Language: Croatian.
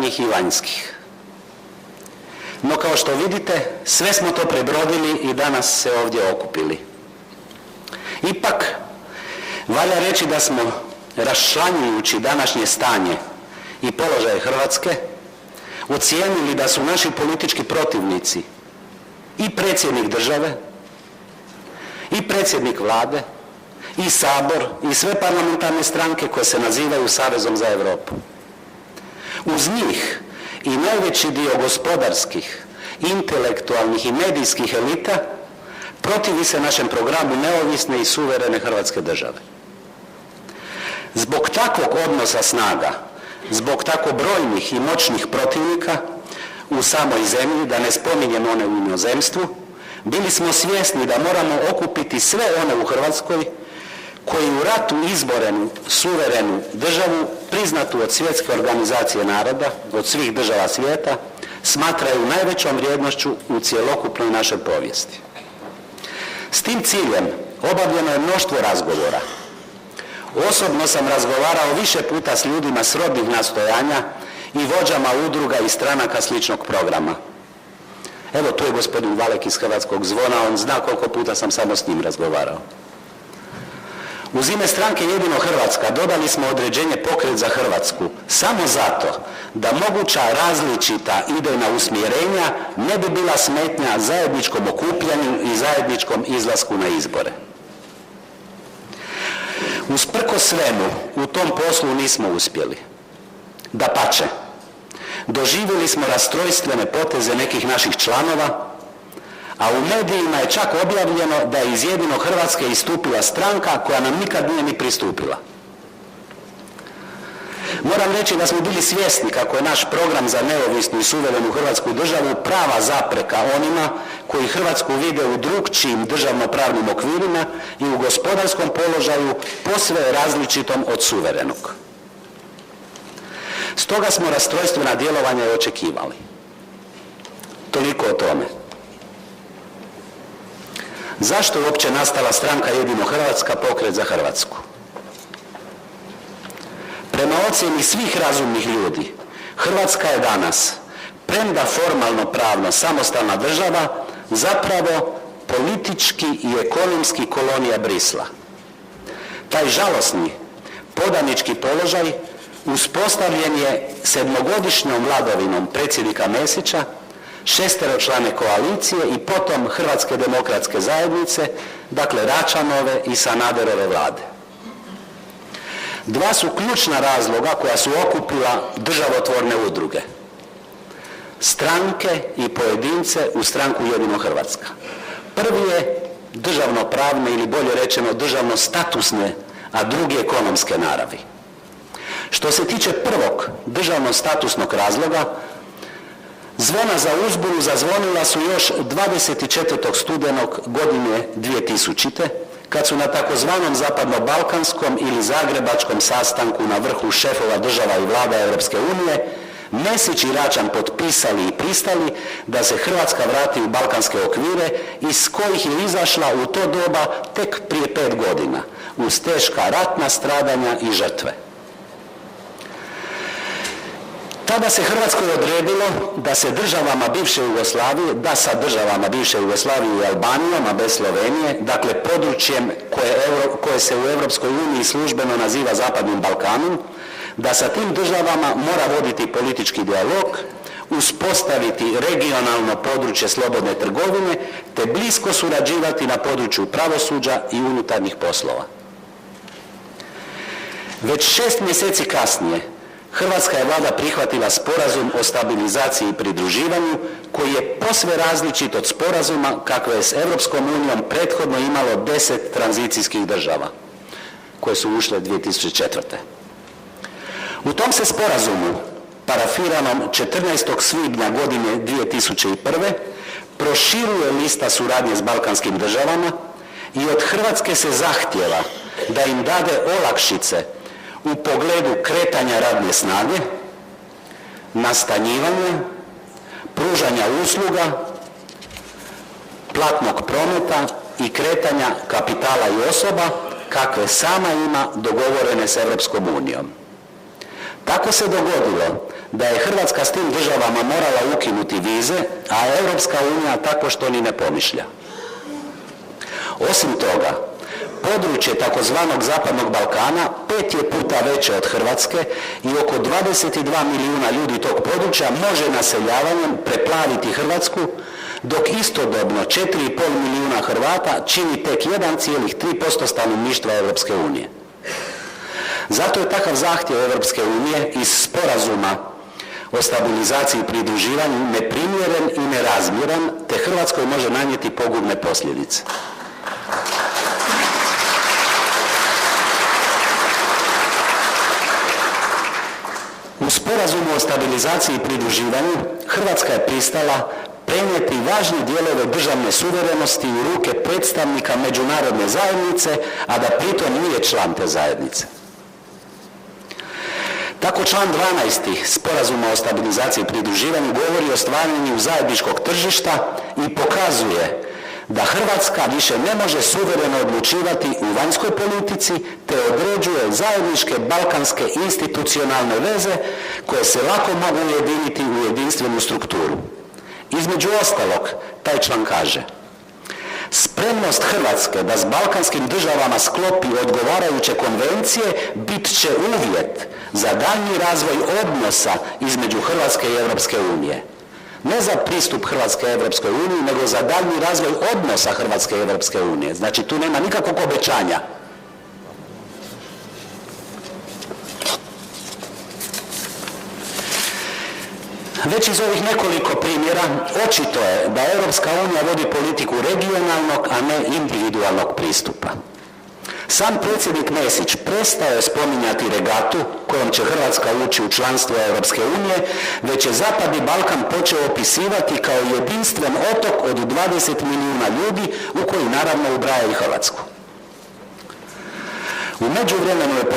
unutarnjih i vanjskih. No kao što vidite, sve smo to prebrodili i danas se ovdje okupili. Ipak, valja reći da smo, raščlanjujući današnje stanje i položaj Hrvatske, ocijenili da su naši politički protivnici i predsjednik države, i predsjednik vlade, i Sabor, i sve parlamentarne stranke koje se nazivaju Savezom za Europu. Uz njih i najveći dio gospodarskih, intelektualnih i medijskih elita protivi se našem programu neovisne i suverene Hrvatske države. Zbog takvog odnosa snaga, zbog tako brojnih i moćnih protivnika u samoj zemlji, da ne spominjem one u inozemstvu, bili smo svjesni da moramo okupiti sve one u Hrvatskoj koji u ratu izborenu suverenu državu, priznatu od Svjetske organizacije naroda, od svih država svijeta, smatraju najvećom vrijednošću u cjelokupnoj našoj povijesti. S tim ciljem obavljeno je mnoštvo razgovora. Osobno sam razgovarao više puta s ljudima srodnih nastojanja i vođama udruga i stranaka sličnog programa. Evo, tu je gospodin Valek iz Hrvatskog zvona, on zna koliko puta sam samo s njim razgovarao. Uz ime stranke Jedino Hrvatska dodali smo određenje Pokret za Hrvatsku samo zato da moguća različita idejna usmjerenja ne bi bila smetnja zajedničkom okupljanju i zajedničkom izlasku na izbore. Usprkos svemu, u tom poslu nismo uspjeli. Dapače, doživjeli smo rastrojstvene poteze nekih naših članova, a u medijima je čak objavljeno da je iz Jedino Hrvatske istupila stranka koja nam nikad nije ni pristupila. Moram reći da smo bili svjesni kako je naš program za neovisnu i suverenu Hrvatsku državu prava zapreka onima koji Hrvatsku vide u drukčijim državnopravnim okvirima i u gospodarskom položaju posve različitom od suverenog. Stoga smo rastrojstvena djelovanja i očekivali. Toliko o tome. Zašto je uopće nastala stranka Jedino Hrvatska, Pokret za Hrvatsku? Prema ocjeni svih razumnih ljudi, Hrvatska je danas, premda formalno pravno samostalna država, zapravo politički i ekonomski kolonija Brisla. Taj žalosni podanički položaj uspostavljen je 7-godišnjom vladavinom predsjednika Mesića, 6-člane koalicije i potom Hrvatske demokratske zajednice, dakle Račanove i Sanaderove vlade. Dva su ključna razloga koja su okupila državotvorne udruge. Stranke i pojedince u stranku Jedino Hrvatska. Prvi je državnopravne ili bolje rečeno državno-statusne, a drugi ekonomske naravi. Što se tiče prvog državno-statusnog razloga, zvona za uzbunu zazvonila su još 24. studenog godine 2000. kad su na takozvanom zapadno-balkanskom ili zagrebačkom sastanku na vrhu šefova država i vlada Europske unije Mesić i Račan potpisali i pristali da se Hrvatska vrati u balkanske okvire iz kojih je izašla u to doba tek prije 5 godina uz teška ratna stradanja i žrtve. Tada se Hrvatskoj odredilo da sa državama bivše Jugoslavije i Albanijom, a bez Slovenije, dakle područjem koje se u Europskoj uniji službeno naziva Zapadnim Balkanom, da sa tim državama mora voditi politički dijalog, uspostaviti regionalno područje slobodne trgovine, te blisko surađivati na području pravosuđa i unutarnjih poslova. Već 6 mjeseci kasnije Hrvatska je vlada prihvatila sporazum o stabilizaciji i pridruživanju koji je posve različit od sporazuma kakve je s Europskom unijom prethodno imalo 10 tranzicijskih država koje su ušle 2004. U tom se sporazumu, parafiranom 14. svibnja godine 2001. proširuje lista suradnje s balkanskim državama i od Hrvatske se zahtijeva da im dade olakšice u pogledu kretanja radne snage, nastanjivanja, pružanja usluga, platnog prometa i kretanja kapitala i osoba kakve sama ima dogovorene s Europskom unijom. Tako se dogodilo da je Hrvatska s tim državama morala ukinuti vize, a Europska unija tako što ni ne pomišlja. Osim toga, područje takozvanog Zapadnog Balkana 5 je puta veće od Hrvatske i oko 22 milijuna ljudi tog područja može naseljavanjem preplaviti Hrvatsku, dok istodobno 4,5 milijuna Hrvata čini tek 1,3% stanovništva Europske unije. Zato je takav zahtjev Europske unije iz sporazuma o stabilizaciji i pridruživanju neprimjeren i nerazmjeran, te Hrvatskoj može nanijeti pogubne posljedice. U sporazumu o stabilizaciji i pridruživanju Hrvatska je pristala prenijeti važne dijelove državne suverenosti u ruke predstavnika međunarodne zajednice, a da pritom nije član te zajednice. Tako član 12. Sporazuma o stabilizaciji i pridruživanju govori o stvaranju zajedničkog tržišta i pokazuje da Hrvatska više ne može suvereno odlučivati u vanjskoj politici, te određuje zajedničke balkanske institucionalne veze koje se lako mogu ujediniti u jedinstvenu strukturu. Između ostalog, taj član kaže: spremnost Hrvatske da s balkanskim državama sklopi odgovarajuće konvencije bit će uvjet za daljnji razvoj odnosa između Hrvatske i Europske unije. Ne za pristup Hrvatske Europskoj uniji, nego za daljnji razvoj odnosa Hrvatske i Europske unije. Znači, tu nema nikakvog obećanja. Već iz ovih nekoliko primjera očito je da Europska unija vodi politiku regionalnog, a ne individualnog pristupa. Sam predsjednik Mesić prestao je spominjati regatu kojom će Hrvatska ući u članstvo Europske unije, već je Zapadni Balkan počeo opisivati kao jedinstven otok od 20 milijuna ljudi u koji naravno ubraja i Hrvatsku. U međuvremenu je